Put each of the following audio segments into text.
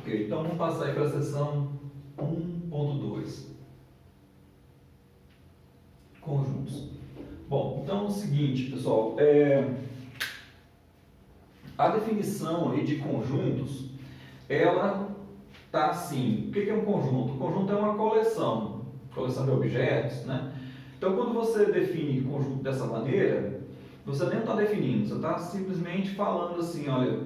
Ok, então vamos passar aí para a seção 1.2. Conjuntos. Bom, então é o seguinte, pessoal, a definição aí de conjuntos, ela tá assim. O que é um conjunto? O conjunto é uma coleção de objetos, né? Então, quando você define conjunto dessa maneira, você nem está definindo, você está simplesmente falando assim, olha,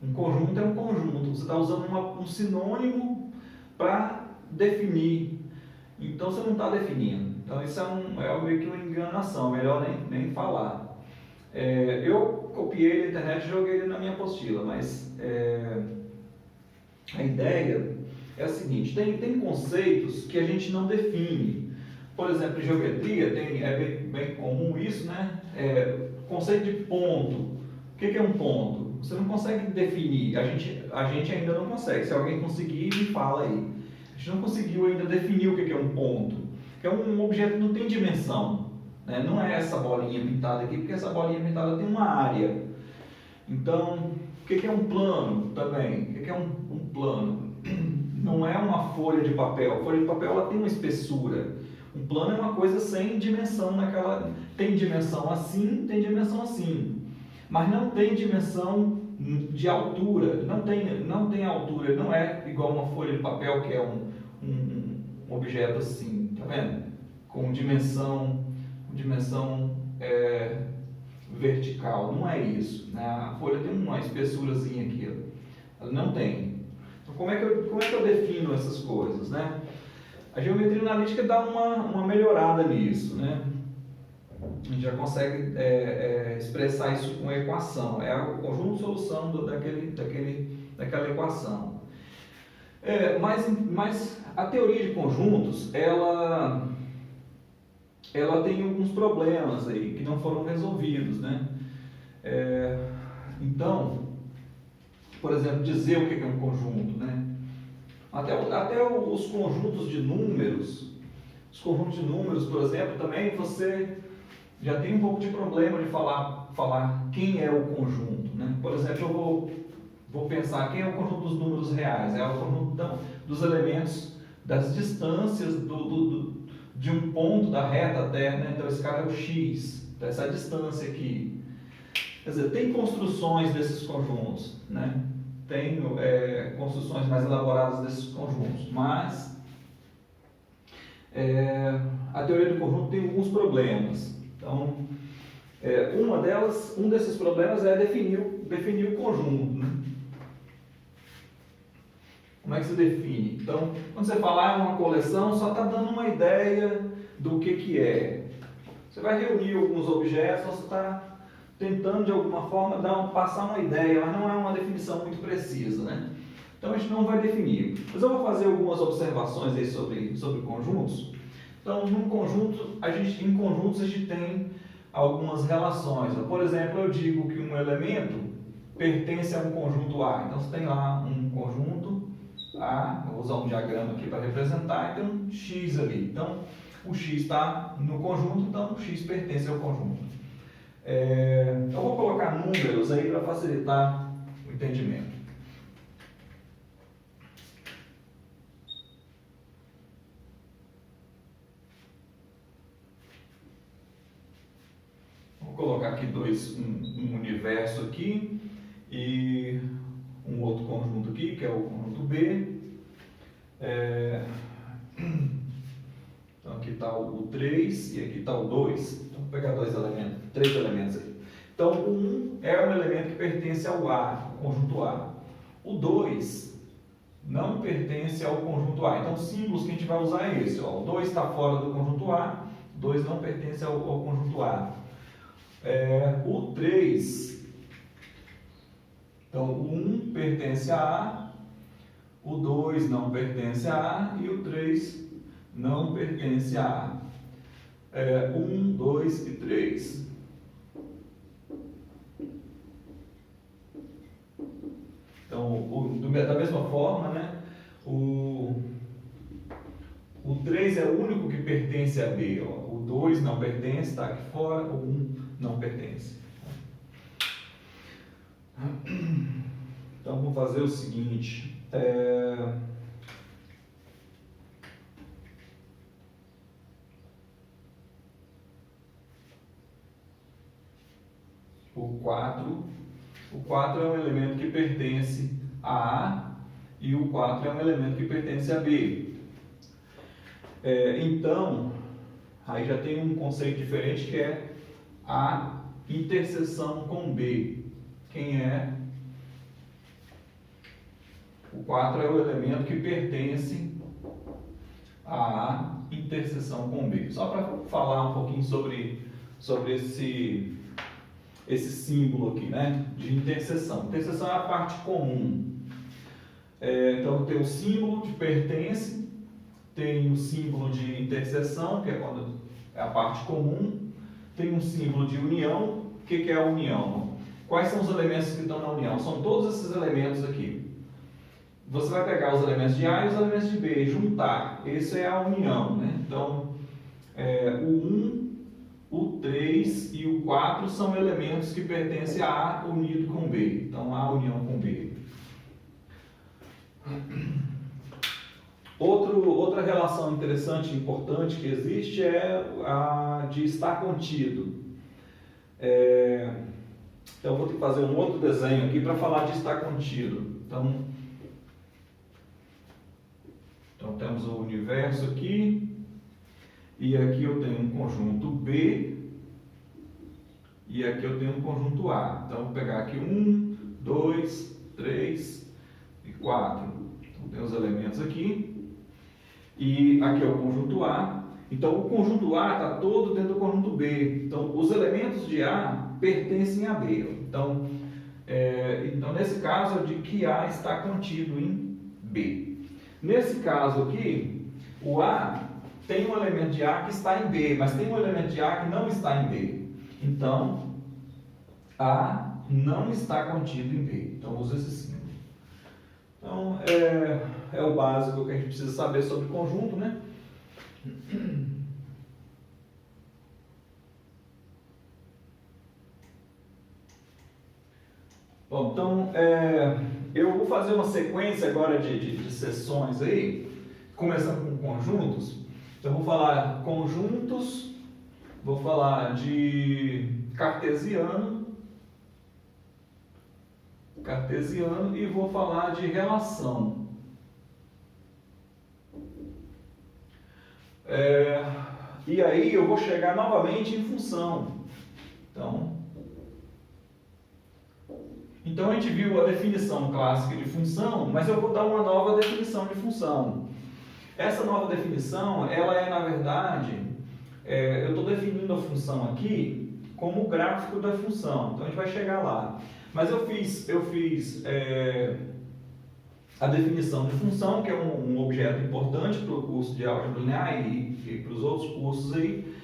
um conjunto é um conjunto, você está usando um sinônimo para definir, então você não está definindo. Então, isso é meio que uma enganação, melhor nem falar. Eu copiei na internet e joguei ele na minha apostila, mas a ideia é a seguinte: tem conceitos que a gente não define. Por exemplo, em geometria é bem comum isso, né? Conceito de ponto. O que é um ponto? Você não consegue definir, a gente ainda não consegue. Se alguém conseguir, me fala aí. A gente não conseguiu ainda definir o que é um ponto. Que é um objeto que não tem dimensão, né? Não é essa bolinha pintada aqui, porque essa bolinha pintada tem uma área. Então, o que é um plano também? O que é um plano? Não é uma folha de papel. A folha de papel ela tem uma espessura. Um plano é uma coisa sem dimensão naquela. Tem dimensão assim, tem dimensão assim. Mas não tem dimensão de altura. Não tem altura. Não é igual uma folha de papel que é um objeto assim. Tá vendo? Com dimensão vertical. Não é isso, né? A folha tem uma espessurazinha aqui. Ela não tem. Então, como é que eu defino essas coisas, né? A geometria analítica dá uma melhorada nisso, né? A gente já consegue expressar isso com equação. É o conjunto de solução daquela equação. Mas a teoria de conjuntos, ela tem alguns problemas aí que não foram resolvidos, né? Então, por exemplo, dizer o que é um conjunto, né? Até os conjuntos de números, por exemplo, também você já tem um pouco de problema de falar quem é o conjunto, né? Por exemplo, eu vou pensar quem é o conjunto dos números reais, é o conjunto dos elementos, das distâncias de um ponto da reta até, né? Então esse cara é o x, então essa distância aqui. Quer dizer, tem construções desses conjuntos, né? Tem construções mais elaboradas desses conjuntos, mas a teoria do conjunto tem alguns problemas. Então, um desses problemas é definir o conjunto, né? Como é que se define? Então, quando você falar uma coleção, só está dando uma ideia do que é. Você vai reunir alguns objetos, você está tentando de alguma forma passar uma ideia, mas não é uma definição muito precisa, né? Então a gente não vai definir. Mas eu vou fazer algumas observações aí sobre conjuntos. Então, em conjuntos a gente tem algumas relações. Por exemplo, eu digo que um elemento pertence a um conjunto A. Então, você tem lá um conjunto A, vou usar um diagrama aqui para representar, e tem um X ali. Então, o X está no conjunto, então o X pertence ao conjunto. Eu vou colocar números aí para facilitar o entendimento. Vou colocar aqui um universo aqui e um outro conjunto aqui, que é o conjunto B. Então aqui está o 3 e aqui está o 2. Então vou pegar 3 elementos aí. Então o 1 é um elemento que pertence ao A, ao conjunto A. O 2 não pertence ao conjunto A. Então os símbolos que a gente vai usar é esse. O 2 está fora do conjunto A, o 2 não pertence ao conjunto A. O 3, então o 1 pertence a A, o 2 não pertence a A e o 3 não pertence a A. 1, 2 e 3. Então, da mesma forma, né, o 3 é o único que pertence a B. O 2 não pertence, está aqui fora, o 1 não pertence. Então, vamos fazer o seguinte. O 4 é um elemento que pertence a A e o 4 é um elemento que pertence a B. Então, aí já tem um conceito diferente que é a interseção com B. Quem é? O 4 é o elemento que pertence a A interseção com B. Só para falar um pouquinho sobre esse símbolo aqui, né, de interseção. Interseção é a parte comum. Então tem o símbolo de pertence, tem o símbolo de interseção, que é quando é a parte comum, tem um símbolo de união. O que é a união? Quais são os elementos que estão na união? São todos esses elementos aqui. Você vai pegar os elementos de A e os elementos de B, juntar. Essa é a união, né? Então, o 1, o 3 e o 4 são elementos que pertencem a A unido com B. Então, A união com B. Outra relação interessante e importante que existe é a de estar contido. Então, eu vou ter que fazer um outro desenho aqui para falar de estar contido. Então, temos o universo aqui, e aqui eu tenho um conjunto B, e aqui eu tenho um conjunto A. Então, eu vou pegar aqui 1, 2, 3 e 4. Então, tem os elementos aqui, e aqui é o conjunto A. Então, o conjunto A está todo dentro do conjunto B. Então, os elementos de A pertencem a B. Então, nesse caso, eu digo que A está contido em B. Nesse caso aqui, o A tem um elemento de A que está em B, mas tem um elemento de A que não está em B. Então, A não está contido em B. Então, usa esse símbolo. Então, é o básico que a gente precisa saber sobre conjunto, né? Bom, então, eu vou fazer uma sequência agora de sessões aí, começando com conjuntos. Então, eu vou falar conjuntos, vou falar de cartesiano e vou falar de relação. E aí eu vou chegar novamente em função. Então a gente viu a definição clássica de função, mas eu vou dar uma nova definição de função. Essa nova definição, ela é, na verdade, eu estou definindo a função aqui como o gráfico da função. Então a gente vai chegar lá. Mas eu fiz a definição de função, que é um objeto importante para o curso de álgebra linear e para os outros cursos aí.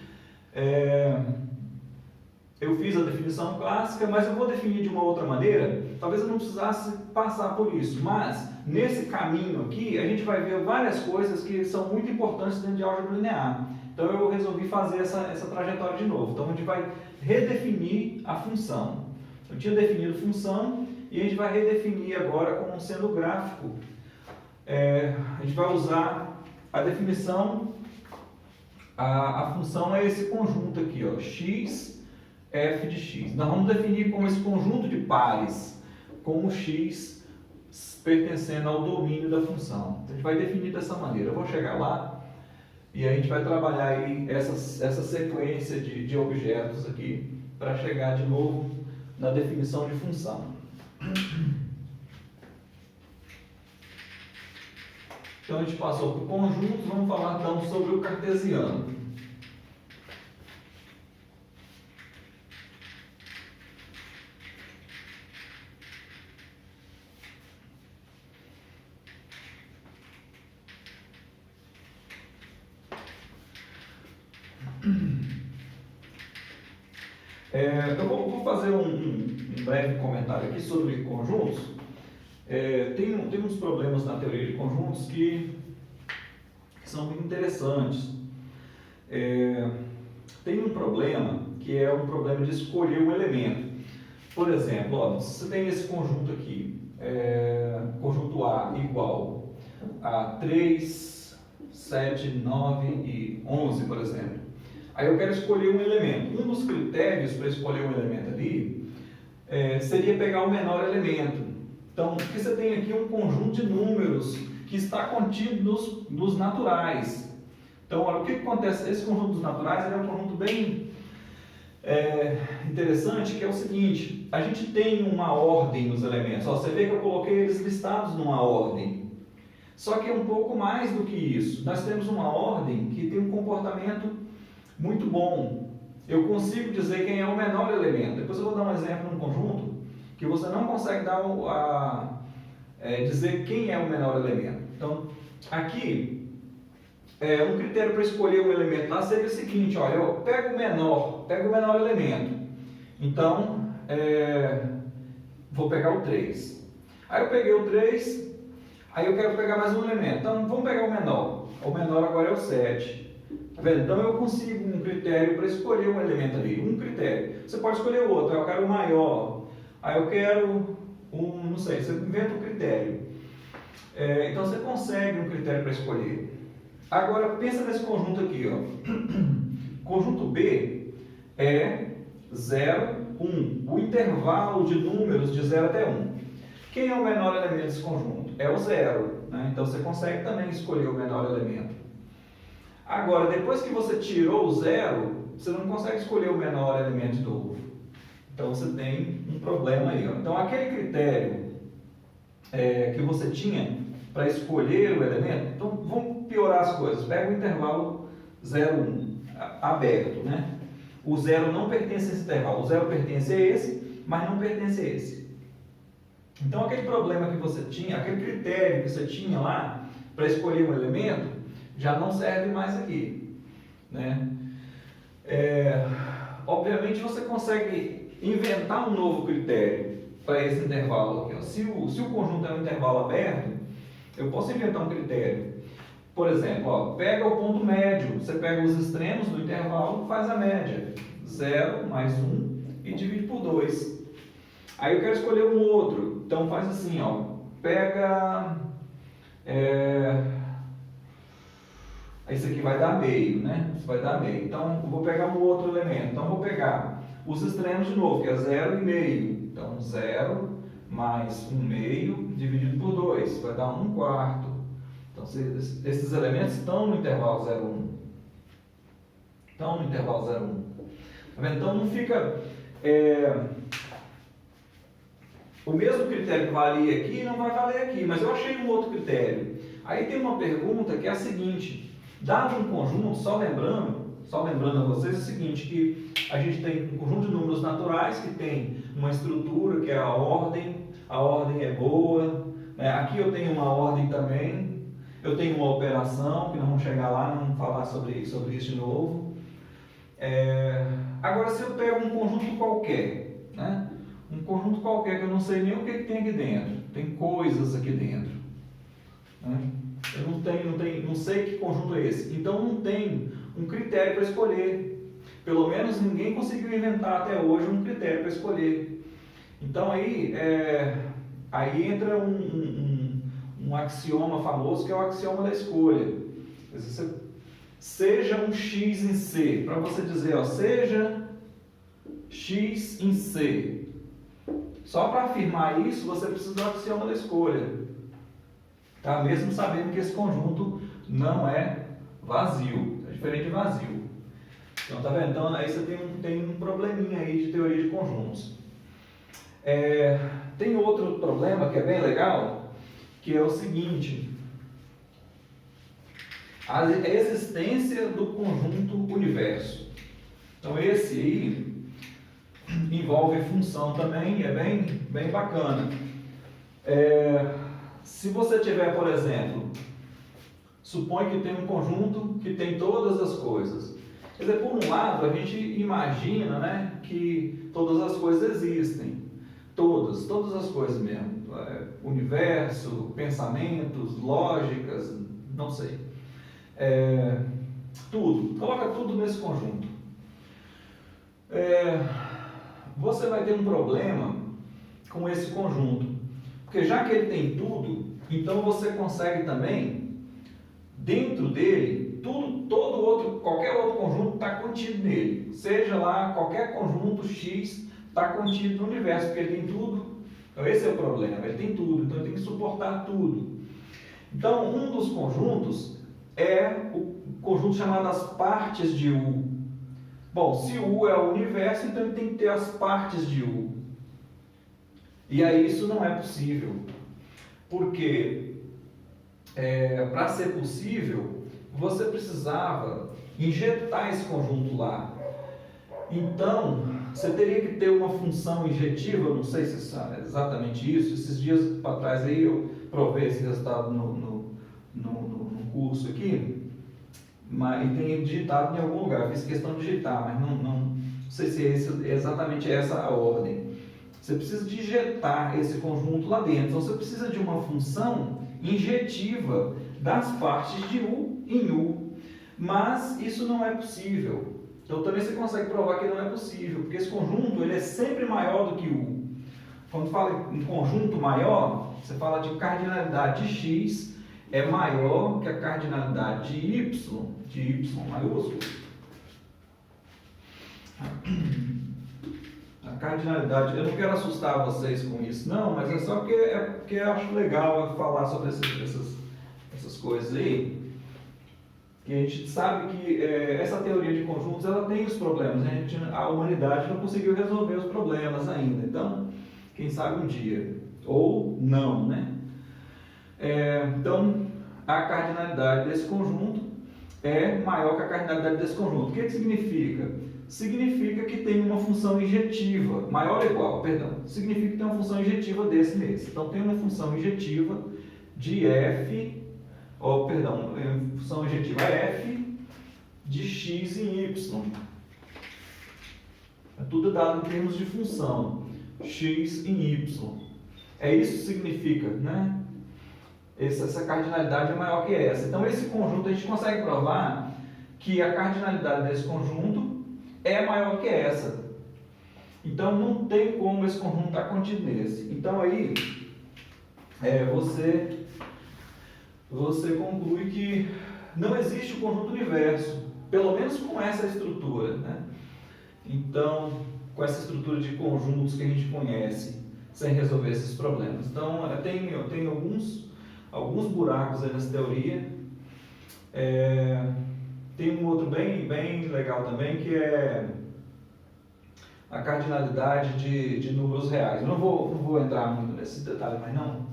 Eu fiz a definição clássica, mas eu vou definir de uma outra maneira. Talvez eu não precisasse passar por isso, mas nesse caminho aqui a gente vai ver várias coisas que são muito importantes dentro de álgebra linear. Então eu resolvi fazer essa trajetória de novo. Então a gente vai redefinir a função. Eu tinha definido função e a gente vai redefinir agora como sendo gráfico. A gente vai usar a definição, a função é esse conjunto aqui, ó, x, f de x. Nós vamos definir como esse conjunto de pares, com o x pertencendo ao domínio da função. Então, a gente vai definir dessa maneira. Eu vou chegar lá e a gente vai trabalhar aí essa sequência de objetos aqui para chegar de novo na definição de função. Então a gente passou por conjuntos, vamos falar então sobre o cartesiano. Eu vou fazer um breve comentário aqui sobre conjuntos. Tem uns problemas na teoria de conjuntos que são muito interessantes. Tem um problema que é um problema de escolher um elemento. Por exemplo, ó, você tem esse conjunto aqui. A igual a 3, 7, 9 e 11, por exemplo. Aí eu quero escolher um elemento. Um dos critérios para escolher um elemento ali seria pegar o menor elemento. Então, aqui você tem aqui um conjunto de números que está contido nos naturais. Então, olha, o que acontece? Esse conjunto dos naturais é um conjunto bem interessante, que é o seguinte: a gente tem uma ordem nos elementos. Ó, você vê que eu coloquei eles listados numa ordem. Só que é um pouco mais do que isso. Nós temos uma ordem que tem um comportamento muito bom. Eu consigo dizer quem é o menor elemento. Depois eu vou dar um exemplo num conjunto que você não consegue dizer quem é o menor elemento. Então, aqui, um critério para escolher um elemento lá seria o seguinte: olha, eu pego o menor elemento. Então, vou pegar o 3. Aí eu peguei o 3, aí eu quero pegar mais um elemento. Então, vamos pegar o menor. O menor agora é o 7. Tá vendo? Então, eu consigo um critério para escolher um elemento ali. Um critério. Você pode escolher outro. Eu quero o maior. Aí eu quero não sei, você inventa um critério. Então, você consegue um critério para escolher. Agora, pensa nesse conjunto aqui, ó. Conjunto B é 0, 1. O intervalo de números de 0 até 1. Quem é o menor elemento desse conjunto? É o 0. Né? Então, você consegue também escolher o menor elemento. Agora, depois que você tirou o 0, você não consegue escolher o menor elemento de novo. Então, você tem um problema aí. Ó. Então, aquele critério que você tinha para escolher o elemento, então vamos piorar as coisas. Pega o intervalo 0, 1, aberto, né? O 0 não pertence a esse intervalo. O 0 pertence a esse, mas não pertence a esse. Então, aquele problema que você tinha, aquele critério que você tinha lá para escolher um elemento, já não serve mais aqui, né? Obviamente, você consegue inventar um novo critério para esse intervalo aqui. Ó. Se o conjunto é um intervalo aberto, eu posso inventar um critério. Por exemplo, ó, pega o ponto médio, você pega os extremos do intervalo, faz a média. 0 mais 1 e divide por 2. Aí eu quero escolher um outro. Então faz assim, ó, pega... Esse aqui vai dar meio, né? Isso vai dar meio. Então, eu vou pegar um outro elemento. Então, eu vou pegar os extremos de novo, que é 0 e meio. Então, 0 mais 1 meio dividido por 2. Vai dar 1 quarto. Então, esses elementos estão no intervalo 0, 1. Estão no intervalo 0, 1. Tá vendo? Então, não fica... O mesmo critério que valia aqui não vai valer aqui. Mas eu achei um outro critério. Aí tem uma pergunta que é a seguinte... Dado um conjunto, só lembrando a vocês o seguinte, que a gente tem um conjunto de números naturais que tem uma estrutura, que é a ordem é boa, né? Aqui eu tenho uma ordem também, eu tenho uma operação, que nós vamos chegar lá, não vamos falar sobre isso de novo. Agora, se eu pego um conjunto qualquer, né? Um conjunto qualquer que eu não sei nem o que tem aqui dentro, tem coisas aqui dentro, né? Eu não sei que conjunto é esse. Então não tem um critério para escolher. Pelo menos ninguém conseguiu inventar até hoje um critério para escolher. Então aí entra um axioma famoso que é o axioma da escolha. Seja um x em C. Para você dizer, ó, seja x em C. Só para afirmar isso, você precisa do axioma da escolha. Tá? Mesmo sabendo que esse conjunto não é vazio, é diferente de vazio. Então, tá vendo? Então, aí você tem um probleminha aí de teoria de conjuntos. Tem outro problema que é bem legal, que é o seguinte: a existência do conjunto universo. Então, esse aí envolve função também, é bem bacana. Se você tiver, por exemplo, supõe que tem um conjunto que tem todas as coisas. Quer dizer, por um lado, a gente imagina, né, que todas as coisas existem. Todas as coisas mesmo. Universo, pensamentos, lógicas, não sei. Tudo. Coloca tudo nesse conjunto. Você vai ter um problema com esse conjunto. Porque já que ele tem tudo, Então você consegue também, dentro dele, qualquer outro conjunto está contido nele. Seja lá, qualquer conjunto X está contido no universo, porque ele tem tudo. Então esse é o problema, ele tem tudo, então ele tem que suportar tudo. Então um dos conjuntos é o conjunto chamado as partes de U. Bom, se U é o universo, então ele tem que ter as partes de U. E aí isso não é possível. Porque para ser possível, você precisava injetar esse conjunto lá. Então, você teria que ter uma função injetiva, não sei se é exatamente isso. Esses dias para trás aí eu provei esse resultado no curso aqui, mas e tenho digitado em algum lugar. Fiz questão de digitar, mas não sei se é exatamente essa a ordem. Você precisa de injetar esse conjunto lá dentro. Então você precisa de uma função injetiva das partes de U em U. Mas isso não é possível. Então também você consegue provar que não é possível, porque esse conjunto ele é sempre maior do que U. Quando fala em conjunto maior, você fala de cardinalidade de X é maior que a cardinalidade de Y maiúsculo. A cardinalidade, eu não quero assustar vocês com isso, não, mas é só porque eu acho legal falar sobre essas coisas aí. Que a gente sabe que essa teoria de conjuntos ela tem os problemas, a humanidade não conseguiu resolver os problemas ainda, então quem sabe um dia, ou não, né? Então a cardinalidade desse conjunto é maior que a cardinalidade desse conjunto. O que significa? Significa que tem uma função injetiva, maior ou igual, perdão, significa que tem uma função injetiva nesse. Então tem uma função injetiva de f, função injetiva f de x em y. É tudo dado em termos de função, x em y. Isso que significa, né? Essa cardinalidade é maior que essa. Então esse conjunto a gente consegue provar que a cardinalidade desse conjunto é maior que essa. Então não tem como esse conjunto estar contido nesse. Então aí você conclui que não existe o conjunto universo, pelo menos com essa estrutura, né? Então, com essa estrutura de conjuntos que a gente conhece, sem resolver esses problemas. Então, tem alguns buracos aí nessa teoria. Tem um outro bem legal também, que é a cardinalidade de números reais. Eu não vou entrar muito nesse detalhe, mas não.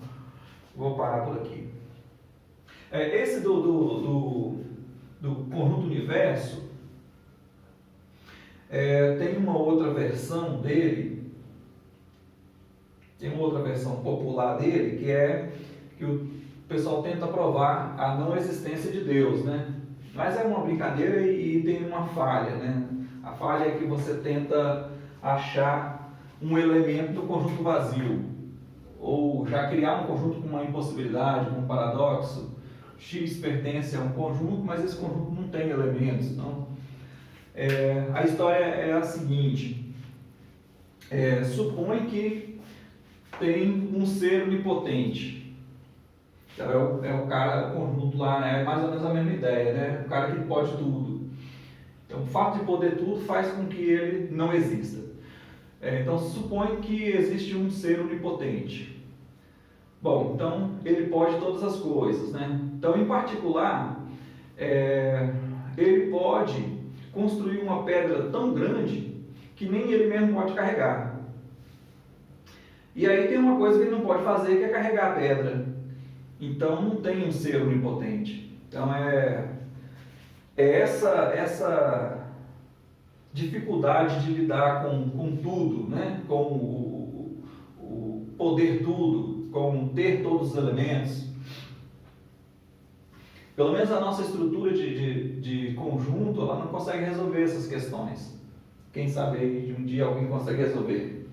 Vou parar por aqui. Esse do conjunto universo, tem uma outra versão dele, tem uma outra versão popular dele, que o pessoal tenta provar a não existência de Deus, né? Mas é uma brincadeira e tem uma falha, né? A falha é que você tenta achar um elemento do conjunto vazio, ou já criar um conjunto com uma impossibilidade, com um paradoxo. X pertence a um conjunto, mas esse conjunto não tem elementos. Então, a história é a seguinte: supõe que tem um ser onipotente. Então, o conjunto lá, né? É mais ou menos a mesma ideia, né? O cara que pode tudo. Então, o fato de poder tudo faz com que ele não exista. Então, supõe que existe um ser onipotente. Bom, então ele pode todas as coisas, né? Então, em particular, ele pode construir uma pedra tão grande que nem ele mesmo pode carregar. E aí tem uma coisa que ele não pode fazer, que é carregar a pedra. Então não tem um ser onipotente. Então essa dificuldade de lidar com tudo, né? Com o poder tudo, com ter todos os elementos. Pelo menos a nossa estrutura de conjunto, ela não consegue resolver essas questões. Quem sabe aí de um dia alguém consegue resolver.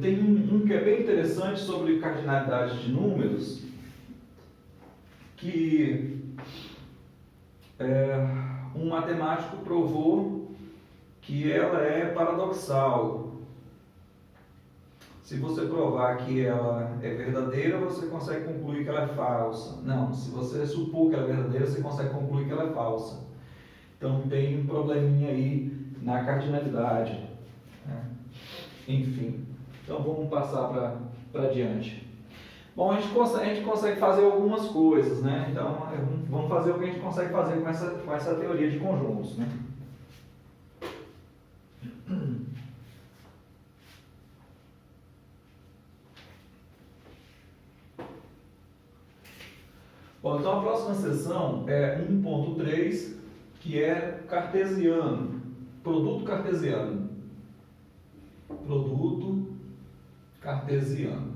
Tem um que é bem interessante sobre cardinalidade de números, que um matemático provou que ela é paradoxal. Se você provar que ela é verdadeira, você consegue concluir que ela é falsa. Não, se você supor que ela é verdadeira, você consegue concluir que ela é falsa. Então tem um probleminha aí na cardinalidade, né? Enfim, então vamos passar para diante. Bom, a gente consegue fazer algumas coisas, né? Então vamos fazer o que a gente consegue fazer com essa teoria de conjuntos, né? Bom, então a próxima seção é 1.3, que é cartesiano, produto cartesiano. Produto cartesiano.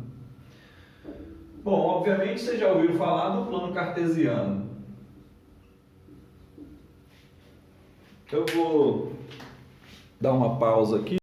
Bom, obviamente vocês já ouviram falar do plano cartesiano. Eu vou dar uma pausa aqui.